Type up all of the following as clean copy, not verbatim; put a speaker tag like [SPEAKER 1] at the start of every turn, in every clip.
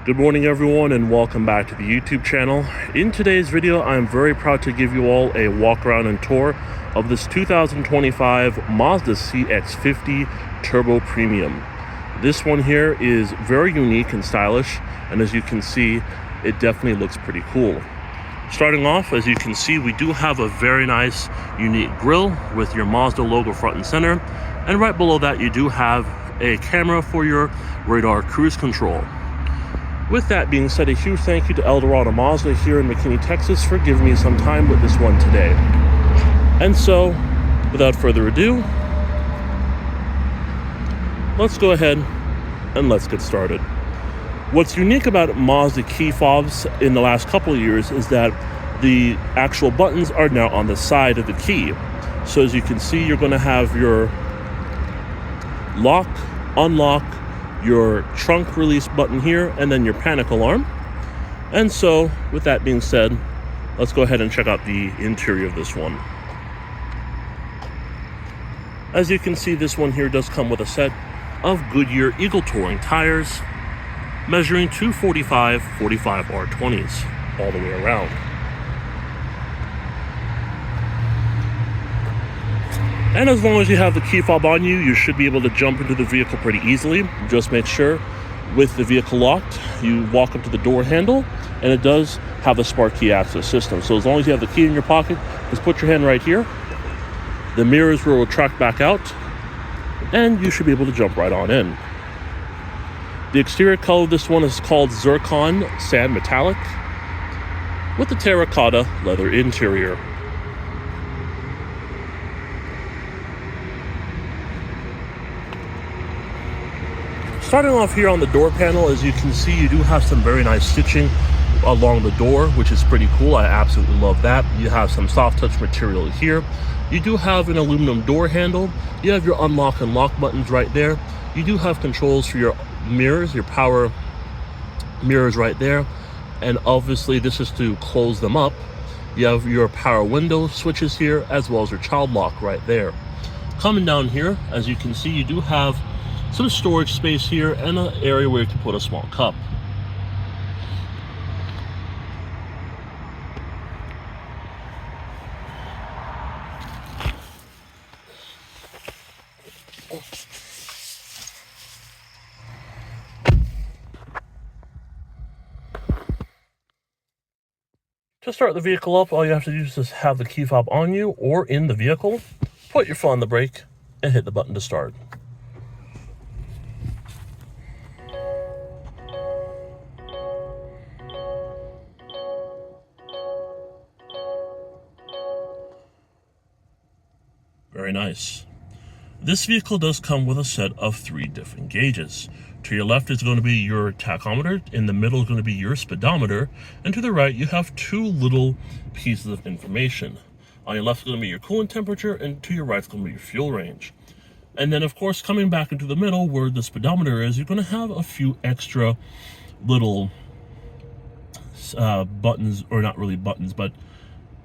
[SPEAKER 1] Good morning everyone and welcome back to the YouTube channel. In today's video, I'm very proud to give you all a walk around and tour of this 2025 Mazda CX-50 Turbo Premium. This one here is very unique and stylish, and as you can see, it definitely looks pretty cool. Starting off, as you can see, we do have a very nice unique grille with your Mazda logo front and center, and right below that you do have a camera for your radar cruise control. With that being said, a huge thank you to Dorado Mazda here in McKinney, Texas for giving me some time with this one today. And so, without further ado, let's go ahead and let's get started. What's unique about Mazda key fobs in the last couple of years is that the actual buttons are now on the side of the key. So as you can see, you're going to have your lock, unlock, your trunk release button here, and then your panic alarm. And so with that being said, let's go ahead and check out the interior of this one. As you can see, this one here does come with a set of Goodyear Eagle Touring tires, measuring 245 45 R20s all the way around. And as long as you have the key fob on you, you should be able to jump into the vehicle pretty easily. Just make sure with the vehicle locked, you walk up to the door handle, and it does have a smart key access system. So as long as you have the key in your pocket, just put your hand right here. The mirrors will retract back out, and you should be able to jump right on in. The exterior color of this one is called Zircon Sand Metallic with the terracotta leather interior. Starting off here on the door panel, as you can see, you do have some very nice stitching along the door, which is pretty cool. I absolutely love that. You have some soft touch material here. You do have an aluminum door handle. You have your unlock and lock buttons right there. You do have controls for your mirrors, your power mirrors right there. And obviously this is to close them up. You have your power window switches here, as well as your child lock right there. Coming down here, as you can see, you do have some storage space here and an area where you can put a small cup. To start the vehicle up, all you have to do is just have the key fob on you or in the vehicle, put your foot on the brake, and hit the button to start. Very nice. This vehicle does come with a set of 3 different gauges. To your left is going to be your tachometer, in the middle is going to be your speedometer, and to the right you have 2 little pieces of information. On your left is going to be your coolant temperature, and to your right is going to be your fuel range. And then of course, coming back into the middle where the speedometer is, you're going to have a few extra little buttons, or not really buttons, but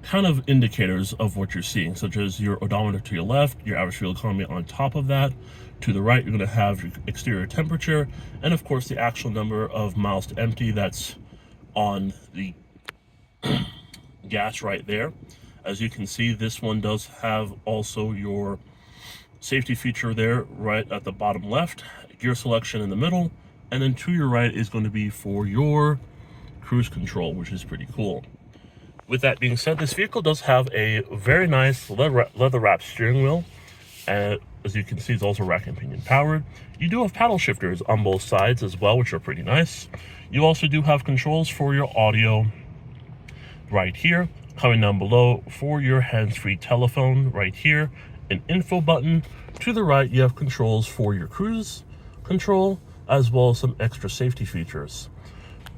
[SPEAKER 1] kind of indicators of what you're seeing, such as your odometer to your left, your average fuel economy on top of that. To the right, you're going to have your exterior temperature, and of course the actual number of miles to empty that's on the gas right there. As you can see, this one does have also your safety feature there right at the bottom left, gear selection in the middle, and then to your right is going to be for your cruise control, which is pretty cool. With that being said, this vehicle does have a very nice leather-wrapped steering wheel. And as you can see, it's also rack and pinion powered. You do have paddle shifters on both sides as well, which are pretty nice. You also do have controls for your audio right here. Coming down below for your hands-free telephone right here. An info button. To the right, you have controls for your cruise control, as well as some extra safety features.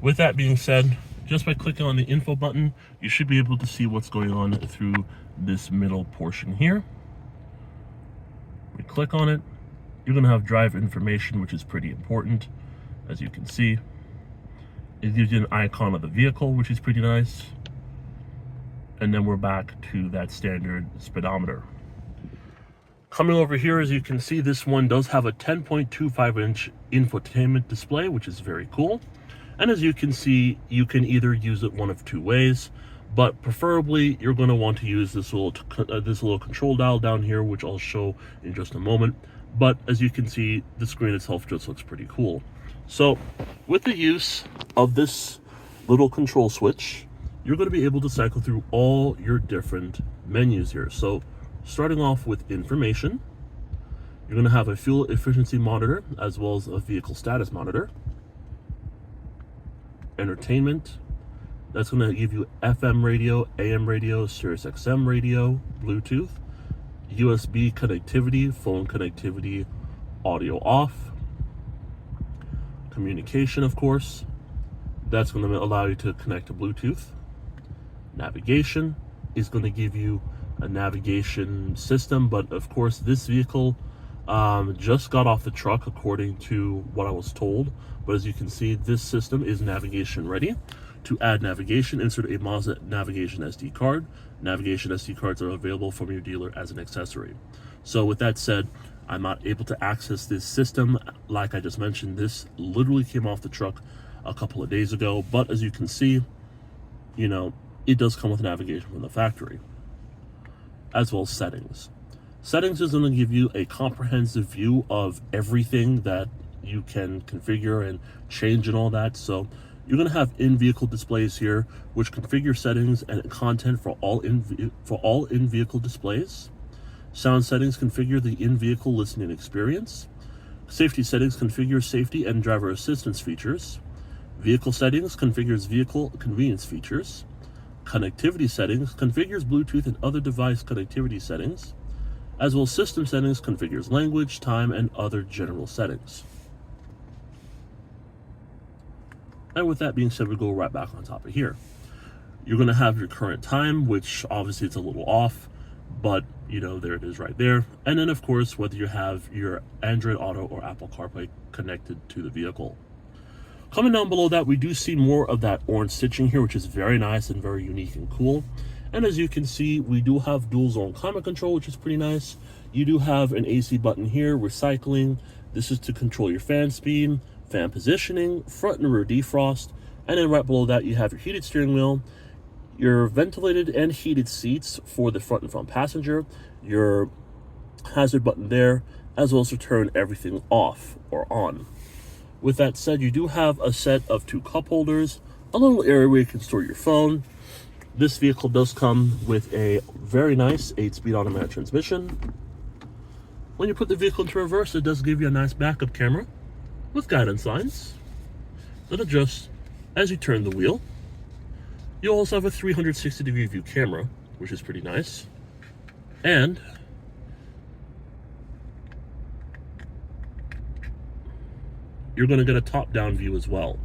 [SPEAKER 1] With that being said, just by clicking on the info button, you should be able to see what's going on through this middle portion here. We click on it, you're going to have drive information, which is pretty important. As you can see, it gives you an icon of the vehicle, which is pretty nice. And then we're back to that standard speedometer. Coming over here, as you can see, this one does have a 10.25-inch infotainment display, which is very cool. And as you can see, you can either use it one of two ways, but preferably you're going to want to use this little control dial down here, which I'll show in just a moment. But as you can see, the screen itself just looks pretty cool. So with the use of this little control switch, you're going to be able to cycle through all your different menus here. So starting off with information, you're going to have a fuel efficiency monitor as well as a vehicle status monitor. Entertainment, that's going to give you FM radio, AM radio, Sirius XM radio, Bluetooth, USB connectivity, phone connectivity, audio off, communication, of course, that's going to allow you to connect to Bluetooth. Navigation is going to give you a navigation system, but of course this vehicle just got off the truck according to what I was told. But as you can see, this system is navigation ready. To add navigation, insert a Mazda navigation SD card. Navigation SD cards are available from your dealer as an accessory. So with that said, I'm not able to access this system. Like I just mentioned, this literally came off the truck a couple of days ago. But as you can see, you know, it does come with navigation from the factory, as well as settings. Settings is going to give you a comprehensive view of everything that you can configure and change and all that. So you're going to have in-vehicle displays here, which configure settings and content for all in-vehicle displays. Sound settings configure the in-vehicle listening experience. Safety settings configure safety and driver assistance features. Vehicle settings configures vehicle convenience features. Connectivity settings configures Bluetooth and other device connectivity settings, as well as system settings configures language, time, and other general settings. And with that being said, we go right back on top of here. You're going to have your current time, which obviously it's a little off, but you know, there it is right there. And then of course, whether you have your Android Auto or Apple CarPlay connected to the vehicle. Coming down below that, we do see more of that orange stitching here, which is very nice and very unique and cool. And as you can see, we do have dual zone climate control, which is pretty nice. You do have an AC button here, recycling. This is to control your fan speed, fan positioning, front and rear defrost. And then right below that, you have your heated steering wheel, your ventilated and heated seats for the front and front passenger, your hazard button there, as well as to turn everything off or on. With that said, you do have a set of 2 cup holders, a little area where you can store your phone. This vehicle does come with a very nice 8-speed automatic transmission. When you put the vehicle into reverse, it does give you a nice backup camera with guidance lines that adjust as you turn the wheel. You also have a 360-degree view camera, which is pretty nice. And you're going to get a top-down view as well.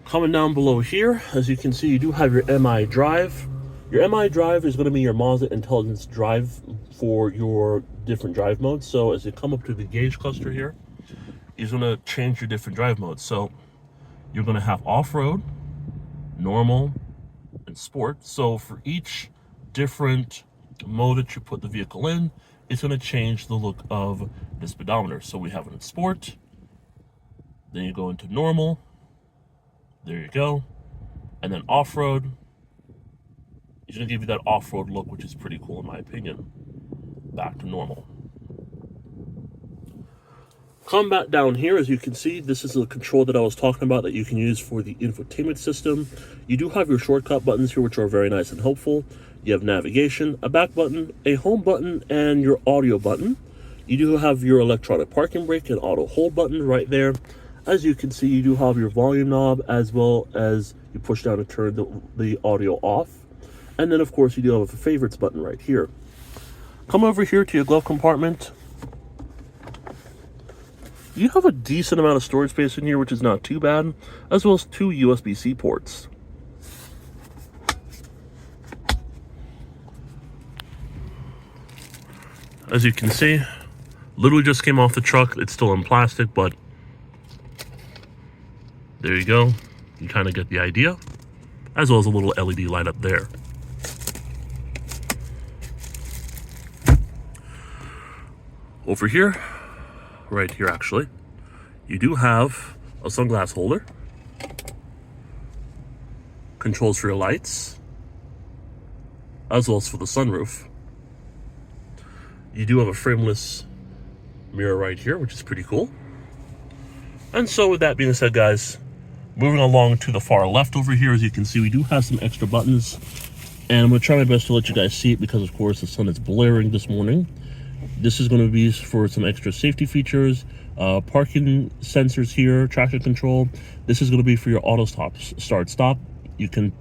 [SPEAKER 1] Coming down below here, as you can see, you do have your MI drive. Your MI drive is going to be your Mazda Intelligence drive for your different drive modes. So as you come up to the gauge cluster here, you're going to change your different drive modes. So you're going to have off-road, normal, and sport. So for each different mode that you put the vehicle in, it's going to change the look of the speedometer. So we have it in sport, then you go into normal, there you go, and then off-road. It's going to give you that off-road look, which is pretty cool in my opinion. Back to normal. Come back down here, as you can see, this is the control that I was talking about that you can use for the infotainment system. You do have your shortcut buttons here, which are very nice and helpful. You have navigation, a back button, a home button, and your audio button. You do have your electronic parking brake and auto hold button right there. As you can see, you do have your volume knob, as well as you push down to turn the audio off. And then, of course, you do have a favorites button right here. Come over here to your glove compartment. You have a decent amount of storage space in here, which is not too bad, as well as 2 USB-C ports. As you can see, literally just came off the truck. It's still in plastic, but there you go. You kind of get the idea, as well as a little LED light up there. Over here, right here actually. You do have a sunglass holder, controls for your lights, as well as for the sunroof. You do have a frameless mirror right here, which is pretty cool. And so with that being said, guys, moving along to the far left over here, as you can see, we do have some extra buttons. And I'm going to try my best to let you guys see it because, of course, the sun is blaring this morning. This is going to be for some extra safety features, parking sensors here, traction control. This is going to be for your auto start-stop. You can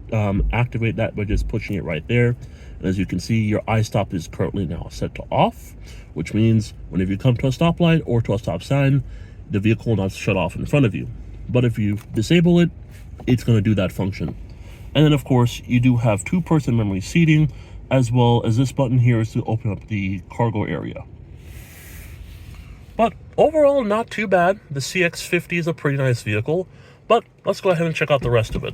[SPEAKER 1] activate that by just pushing it right there. And as you can see, your iStop is currently now set to off, which means whenever you come to a stoplight or to a stop sign, the vehicle will not shut off in front of you. But if you disable it, it's going to do that function. And then, of course, you do have 2-person memory seating, as well as this button here is to open up the cargo area. But overall, not too bad. The CX-50 is a pretty nice vehicle, but let's go ahead and check out the rest of it.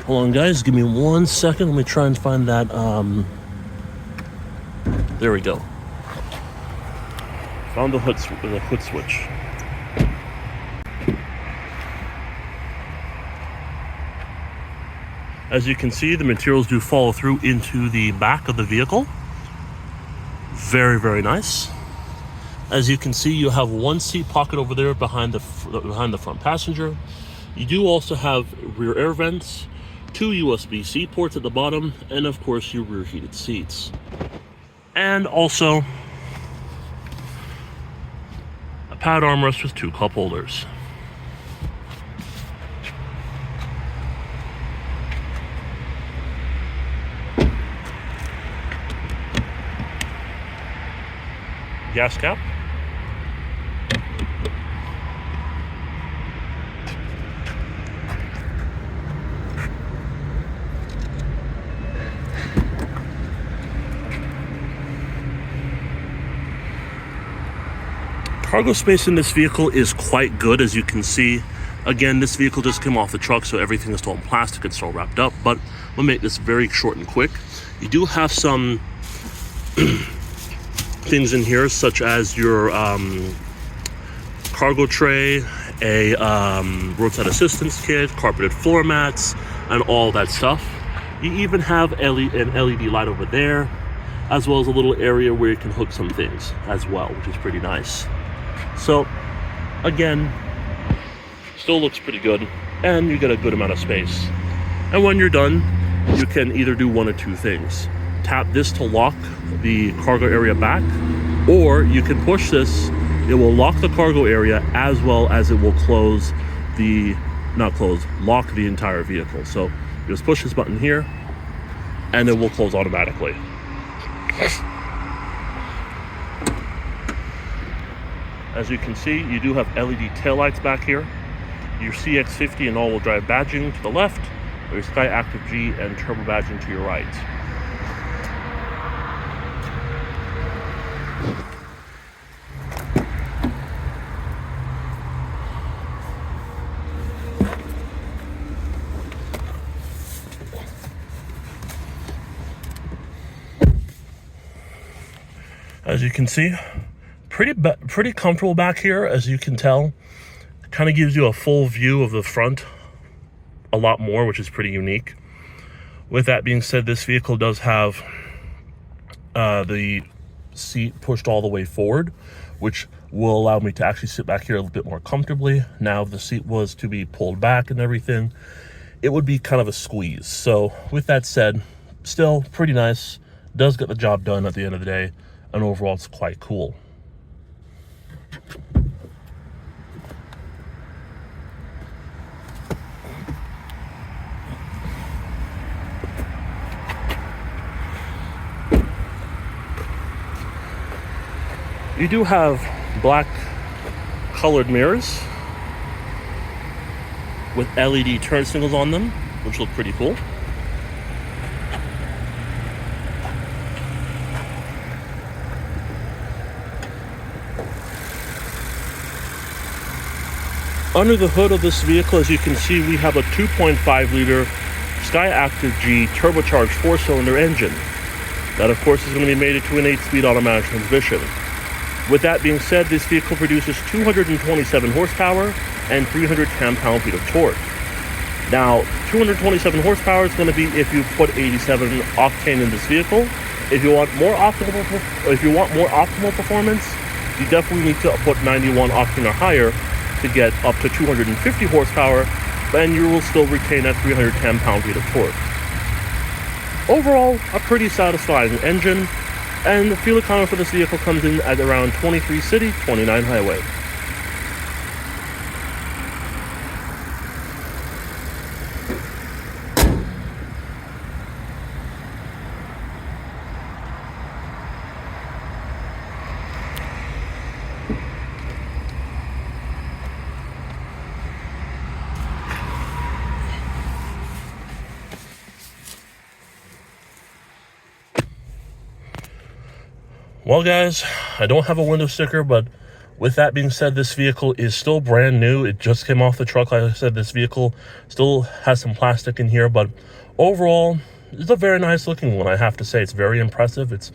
[SPEAKER 1] Hold on, guys, give me 1 second. Let me try and find that. There we go. Found the hood switch. As you can see, the materials do follow through into the back of the vehicle. Very, very nice. As you can see, you have 1 seat pocket over there behind the front passenger. You do also have rear air vents, 2 USB-C ports at the bottom, and of course your rear heated seats. And also a pad armrest with 2 cup holders. Gas cap. Cargo space in this vehicle is quite good, as you can see. Again, this vehicle just came off the truck, so everything is still in plastic and still wrapped up, but we'll make this very short and quick. You do have some things in here, such as your cargo tray, a roadside assistance kit, carpeted floor mats, and all that stuff. You even have an LED light over there, as well as a little area where you can hook some things as well, which is pretty nice. So, again, still looks pretty good, and you get a good amount of space. And when you're done, you can either do one of 2 things. Tap this to lock the cargo area back, or you can push this. It will lock the cargo area as well as it will lock the entire vehicle. So you just push this button here, and it will close automatically. As you can see, you do have LED taillights back here, your CX-50 and all-wheel drive badging to the left, or your Sky Active G and turbo badging to your right. As you can see, pretty comfortable back here, as you can tell. Kind of gives you a full view of the front a lot more, which is pretty unique. With that being said, this vehicle does have the seat pushed all the way forward, which will allow me to actually sit back here a little bit more comfortably. Now, if the seat was to be pulled back and everything, it would be kind of a squeeze. So with that said, still pretty nice. Does get the job done at the end of the day, and overall it's quite cool. You do have black colored mirrors with LED turn signals on them, which look pretty cool. Under the hood of this vehicle, as you can see, we have a 2.5 liter Skyactiv G turbocharged 4-cylinder engine. That, of course, is going to be mated to an 8-speed automatic transmission. With that being said, this vehicle produces 227 horsepower and 310 pound-feet of torque. Now, 227 horsepower is going to be if you put 87 octane in this vehicle. If you want more optimal performance, you definitely need to put 91 octane or higher to get up to 250 horsepower, and you will still retain that 310 pound-feet of torque. Overall, a pretty satisfying engine, and the fuel economy for this vehicle comes in at around 23 city, 29 highway. Well, guys, I don't have a window sticker, but with that being said, this vehicle is still brand new. It just came off the truck. Like I said, this vehicle still has some plastic in here, but overall, it's a very nice looking one. I have to say, it's very impressive. It's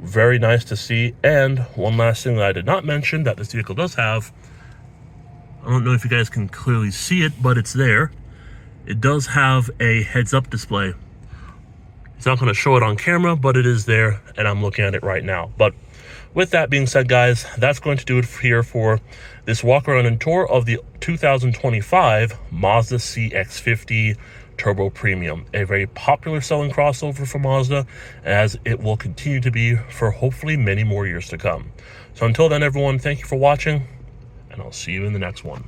[SPEAKER 1] very nice to see. And one last thing that I did not mention that this vehicle does have, I don't know if you guys can clearly see it, but it's there. It does have a heads-up display. It's not going to show it on camera, but it is there, and I'm looking at it right now. But with that being said, guys, that's going to do it here for this walk around and tour of the 2025 Mazda CX-50 Turbo Premium, a very popular selling crossover for Mazda, as it will continue to be for hopefully many more years to come. So until then, everyone, thank you for watching, and I'll see you in the next one.